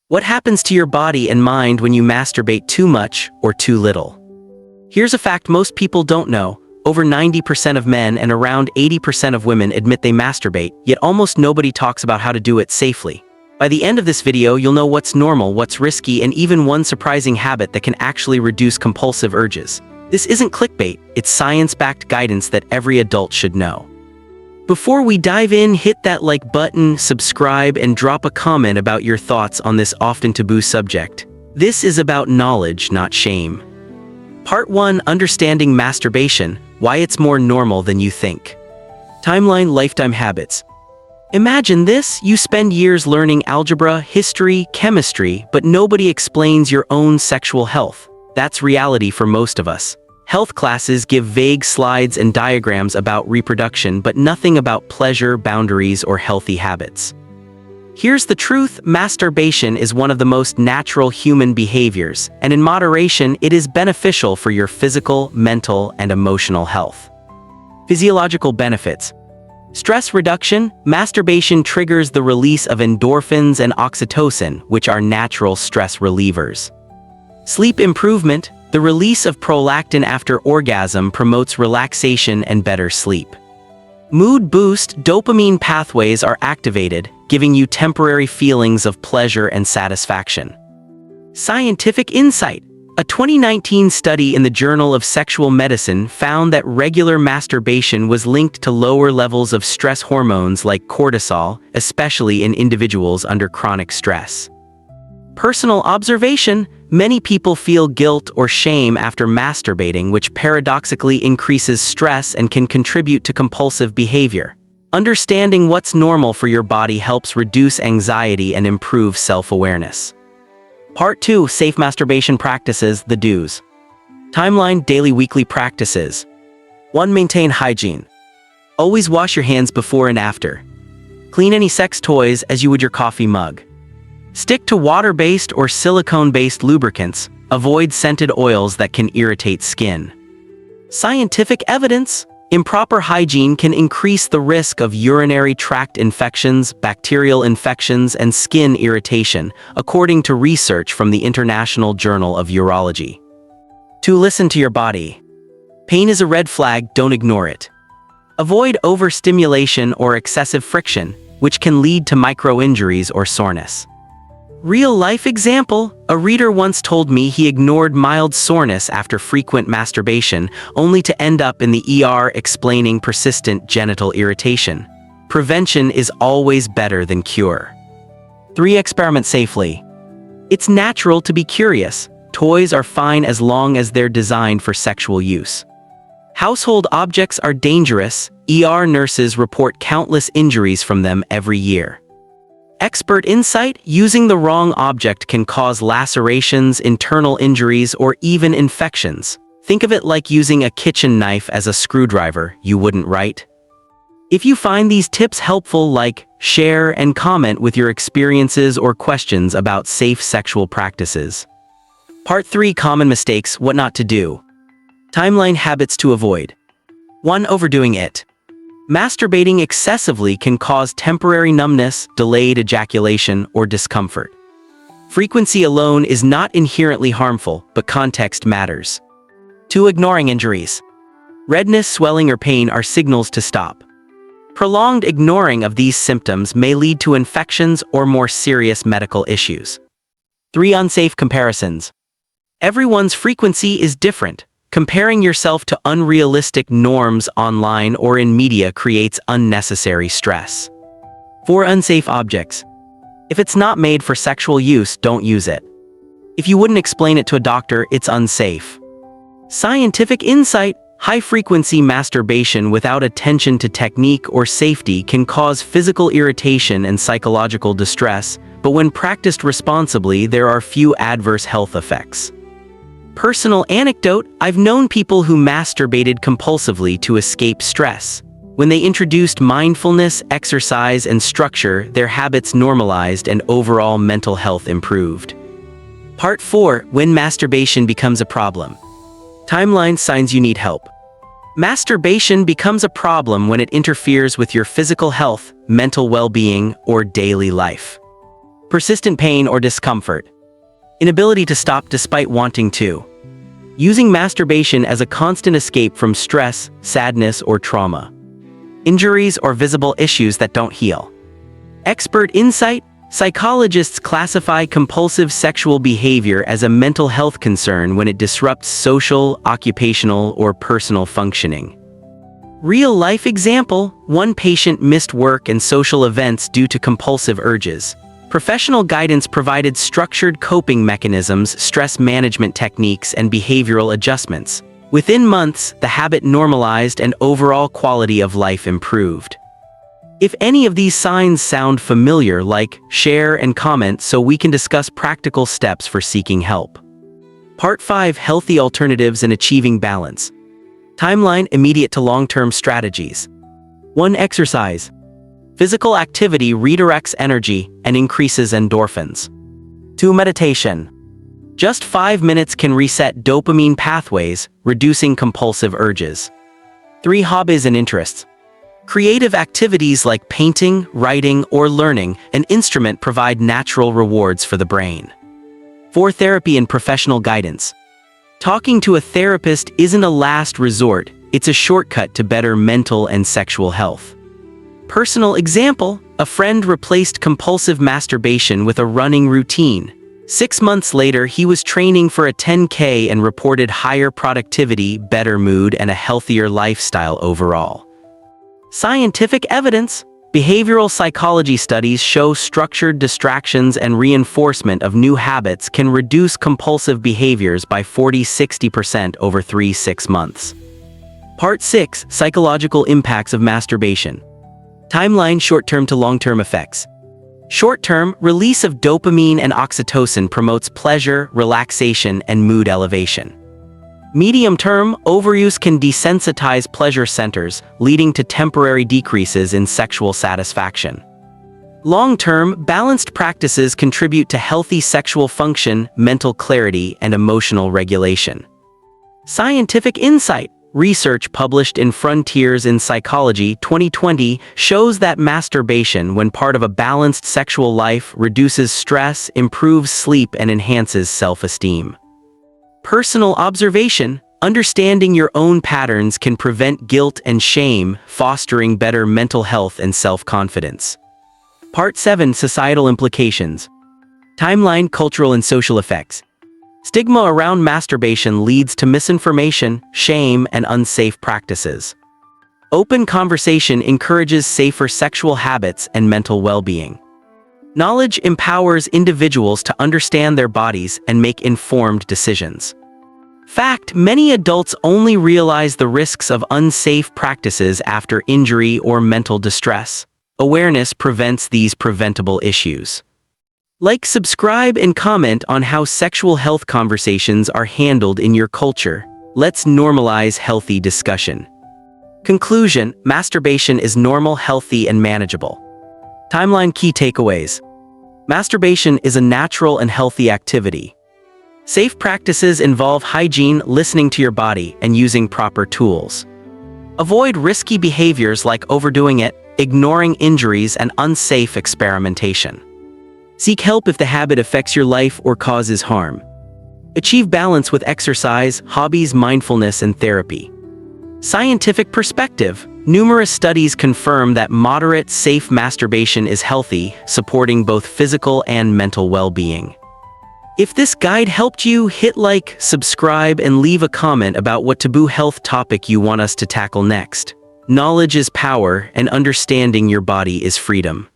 What happens to your body and mind when you masturbate too much or too little? Here's a fact most people don't know. Over 90% of men and around 80% of women admit they masturbate, yet almost nobody talks about how to do it safely. By the end of this video, you'll know what's normal, what's risky, and even one surprising habit that can actually reduce compulsive urges. This isn't clickbait, it's science-backed guidance that every adult should know. Before we dive in, hit that like button, subscribe, and drop a comment about your thoughts on this often taboo subject. This is about knowledge, not shame. Part 1: Understanding Masturbation, Why It's More Normal Than You Think. Timeline: Lifetime Habits. Imagine this: you spend years learning algebra, history, chemistry, but nobody explains your own sexual health. That's reality for most of us. Health classes give vague slides and diagrams about reproduction, but nothing about pleasure, boundaries, or healthy habits. Here's the truth: masturbation is one of the most natural human behaviors, and in moderation, it is beneficial for your physical, mental, and emotional health. Physiological benefits. Stress reduction. Masturbation triggers the release of endorphins and oxytocin, which are natural stress relievers. Sleep improvement. The release of prolactin after orgasm promotes relaxation and better sleep. Mood boost. Dopamine pathways are activated, giving you temporary feelings of pleasure and satisfaction. Scientific insight. A 2019 study in the Journal of Sexual Medicine found that regular masturbation was linked to lower levels of stress hormones like cortisol, especially in individuals under chronic stress. Personal observation. Many people feel guilt or shame after masturbating, which paradoxically increases stress and can contribute to compulsive behavior. Understanding what's normal for your body helps reduce anxiety and improve self-awareness. Part 2: Safe Masturbation Practices, the do's. Timeline: Daily weekly practices. 1. Maintain hygiene. Always wash your hands before and after. Clean any sex toys as you would your coffee mug. Stick to water-based or silicone-based lubricants. Avoid scented oils that can irritate skin. Scientific evidence: improper hygiene can increase the risk of urinary tract infections, bacterial infections, and skin irritation, according to research from the International Journal of Urology. 2. Listen to your body. Pain is a red flag, don't ignore it. Avoid overstimulation or excessive friction, which can lead to micro-injuries or soreness. Real-life example: a reader once told me he ignored mild soreness after frequent masturbation, only to end up in the ER explaining persistent genital irritation. Prevention is always better than cure. 3. Experiment safely. It's natural to be curious. Toys are fine as long as they're designed for sexual use. Household objects are dangerous. ER nurses report countless injuries from them every year. Expert insight: using the wrong object can cause lacerations, internal injuries, or even infections. Think of it like using a kitchen knife as a screwdriver, you wouldn't, right? If you find these tips helpful, like, share, and comment with your experiences or questions about safe sexual practices. Part 3: Common mistakes, what not to do. Timeline: Habits to avoid. 1. Overdoing it. Masturbating excessively can cause temporary numbness, delayed ejaculation, or discomfort. Frequency alone is not inherently harmful, but context matters. 2. Ignoring injuries. Redness, swelling, or pain are signals to stop. Prolonged ignoring of these symptoms may lead to infections or more serious medical issues. 3. Unsafe comparisons. Everyone's frequency is different. Comparing yourself to unrealistic norms online or in media creates unnecessary stress. 4. Unsafe objects. If it's not made for sexual use, don't use it. If you wouldn't explain it to a doctor, it's unsafe. Scientific insight: high-frequency masturbation without attention to technique or safety can cause physical irritation and psychological distress, but when practiced responsibly, there are few adverse health effects. Personal anecdote: I've known people who masturbated compulsively to escape stress. When they introduced mindfulness, exercise, and structure, their habits normalized and overall mental health improved. Part 4: When masturbation becomes a problem. Timeline: Signs you need help. Masturbation becomes a problem when it interferes with your physical health, mental well-being, or daily life. Persistent pain or discomfort. Inability to stop despite wanting to. Using masturbation as a constant escape from stress, sadness, or trauma. Injuries or visible issues that don't heal. Expert insight. Psychologists classify compulsive sexual behavior as a mental health concern when it disrupts social, occupational, or personal functioning. Real-life example: one patient missed work and social events due to compulsive urges. Professional guidance provided structured coping mechanisms, stress management techniques, and behavioral adjustments. Within months, the habit normalized and overall quality of life improved. If any of these signs sound familiar, like, share, and comment so we can discuss practical steps for seeking help. Part 5: Healthy Alternatives and Achieving Balance. Timeline: immediate to long-term strategies. 1. Exercise. Physical activity redirects energy and increases endorphins. 2. Meditation. Just 5 minutes can reset dopamine pathways, reducing compulsive urges. 3. Hobbies and interests. Creative activities like painting, writing, or learning an instrument provide natural rewards for the brain. 4. Therapy and professional guidance. Talking to a therapist isn't a last resort, it's a shortcut to better mental and sexual health. Personal example: a friend replaced compulsive masturbation with a running routine. 6 months later, he was training for a 10K and reported higher productivity, better mood, and a healthier lifestyle overall. Scientific evidence. Behavioral psychology studies show structured distractions and reinforcement of new habits can reduce compulsive behaviors by 40–60% over 3–6 months. Part 6: Psychological Impacts of Masturbation. Timeline: short-term to long-term effects. Short-term, release of dopamine and oxytocin promotes pleasure, relaxation, and mood elevation. Medium-term, overuse can desensitize pleasure centers, leading to temporary decreases in sexual satisfaction. Long-term, balanced practices contribute to healthy sexual function, mental clarity, and emotional regulation. Scientific insight. Research published in Frontiers in Psychology 2020 shows that masturbation, when part of a balanced sexual life, reduces stress, improves sleep, and enhances self-esteem. Personal observation. Understanding your own patterns can prevent guilt and shame, fostering better mental health and self-confidence. Part 7: Societal Implications. Timeline: cultural and social effects. Stigma around masturbation leads to misinformation, shame, and unsafe practices. Open conversation encourages safer sexual habits and mental well-being. Knowledge empowers individuals to understand their bodies and make informed decisions. Fact: many adults only realize the risks of unsafe practices after injury or mental distress. Awareness prevents these preventable issues. Like, subscribe, and comment on how sexual health conversations are handled in your culture. Let's normalize healthy discussion. Conclusion: masturbation is normal, healthy, and manageable. Timeline: key takeaways. Masturbation is a natural and healthy activity. Safe practices involve hygiene, listening to your body, and using proper tools. Avoid risky behaviors like overdoing it, ignoring injuries, and unsafe experimentation. Seek help if the habit affects your life or causes harm. Achieve balance with exercise, hobbies, mindfulness, and therapy. Scientific perspective. Numerous studies confirm that moderate, safe masturbation is healthy, supporting both physical and mental well-being. If this guide helped you, hit like, subscribe, and leave a comment about what taboo health topic you want us to tackle next. Knowledge is power, and understanding your body is freedom.